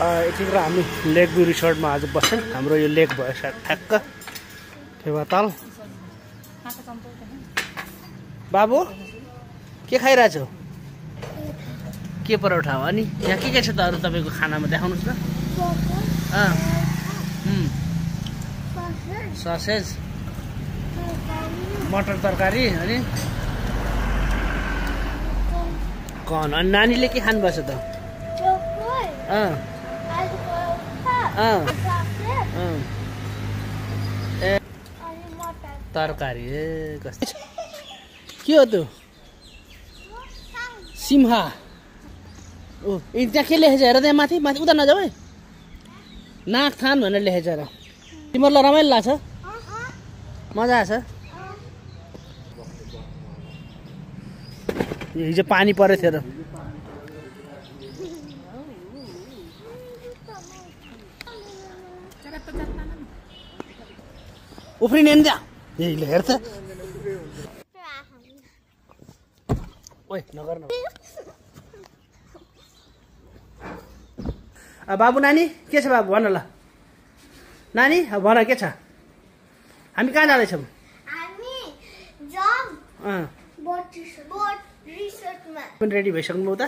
यतिखेर हामी लेक भ्यू रिसोर्टमा आज बस्छौँ। हाम्रो यो लेक भयो सायद ठ्याक्क फेवाताल। बाबु के खाइरहेछौ? के परोठा हो? अनि यहाँ के छ त अरू तपाईँको खानामा देखाउनुहोस् न। ससेज, मटर तरकारी, अनि कन। अनि नानीले के खानुभएछ त? तरकारी। ए कस्तो के हो त्यो? सिम्हा। ओ त्यहाँ के लेखेछ हेर, त्यहाँ माथि माथि उता नजाऊ है। नागथान भनेर लेखेछ र। तिमीहरूलाई रमाइलो लाग्छ? मजा आछ? हिजो पानी परेको थियो र। उफ्रिने नि त्यहाँ हेर त। ओइ नगर न। बाबु नानी के छ? बाबु भन ल। नानी भन के छ? हामी कहाँ जाँदैछौँ? पनि रेडी भइसक्नु त?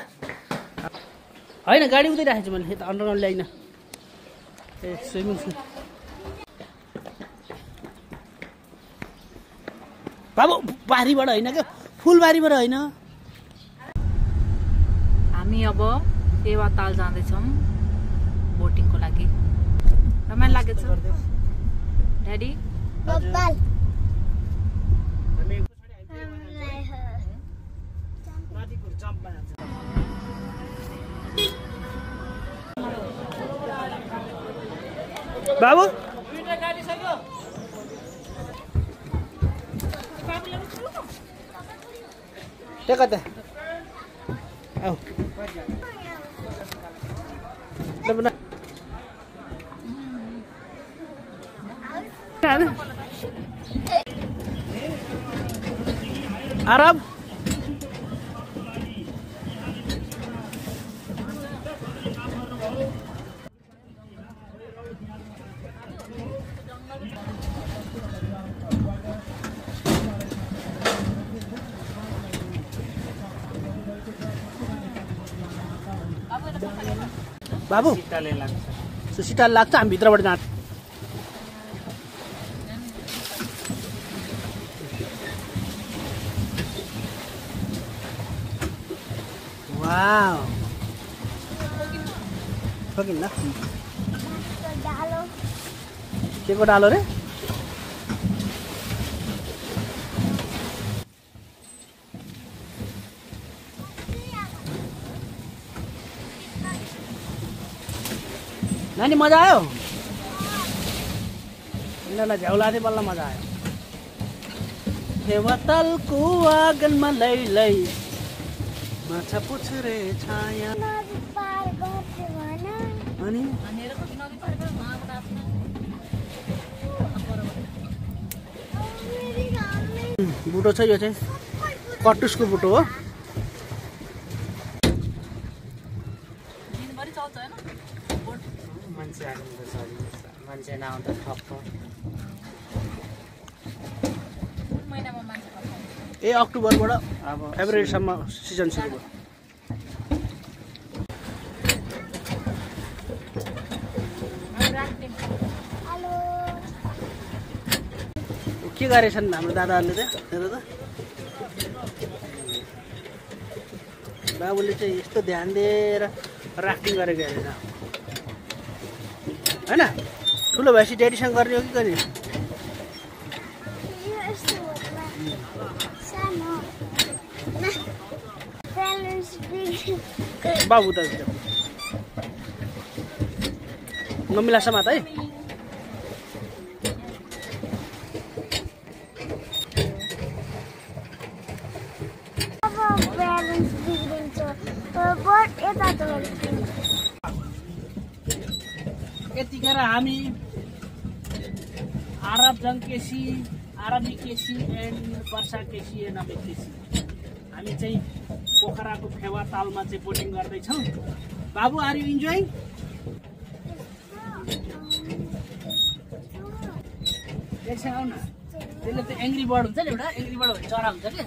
होइन गाडी उतै राखेको छु मैले, यता अन्डरग्राउन्ड ल्याइन। ए स्विमिङ पुल। बाबु बारीबाट होइन क्या, फुलबारीबाट होइन। हामी अब फेवाताल जाँदैछौँ बोटिङको लागि। रमाइलो लागेछ ड्याडी? बाबु त्यहाँ कता? आऊ अरब। बाबु सिटाले लाग्छ। हामी भित्रबाट जान्छ। वाउ फकिन्न। के को डालो रे? नानी मजा आयो? यिनीहरूलाई झ्याउला थियो बल्ल मजा आयो। फेवातालको आँगनमा लैलै माछा पुछरे छाया। अनि बुटो छ, यो चाहिँ कटुसको बुटो हो। मान्छे नआउँदा ठप्प। ए अक्टोबरबाट अब फेब्रुअरीसम्म सिजन सुरु भयो। के गरेछन् हाम्रो दादाहरूले त? हेर त बाबुले चाहिँ यस्तो ध्यान दिएर राफ्टिङ गरेको हेरेछ होइन? ठुलो भएपछि ड्याडीसँग गर्ने हो कि गर्ने? बाबु त नमिला समात है। यतिखेर हामी आरब जङ केसी, आरबी केसी एन्ड वर्षा केसी एन्ड अमित केसी हामी चाहिँ पोखराको फेवातालमा चाहिँ बोटिङ गर्दैछौँ। बाबु आर यु इन्जोइङ? एकछिन आउन त्यसले त एङ्ग्री बर्ड हुन्छ नि एउटा एङ्ग्री बर्ड भन्ने चरा हुन्छ कि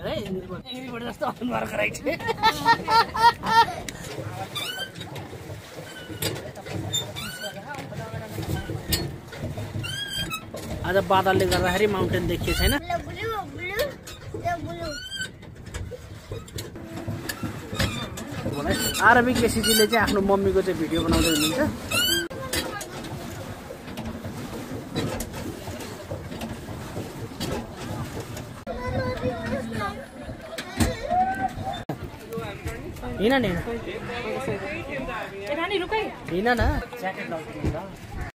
है एङ्ग्री बर्ड जस्तो अनुहार गराएको थियो आज बादलले गर्दाखेरि माउन्टेन देखिएको छैन आरबिक बेसीजीले चाहिँ आफ्नो मम्मीको चाहिँ भिडियो बनाउँदै हुनुहुन्छ हिँड न हिँड न ज्याकेट लगाउँछ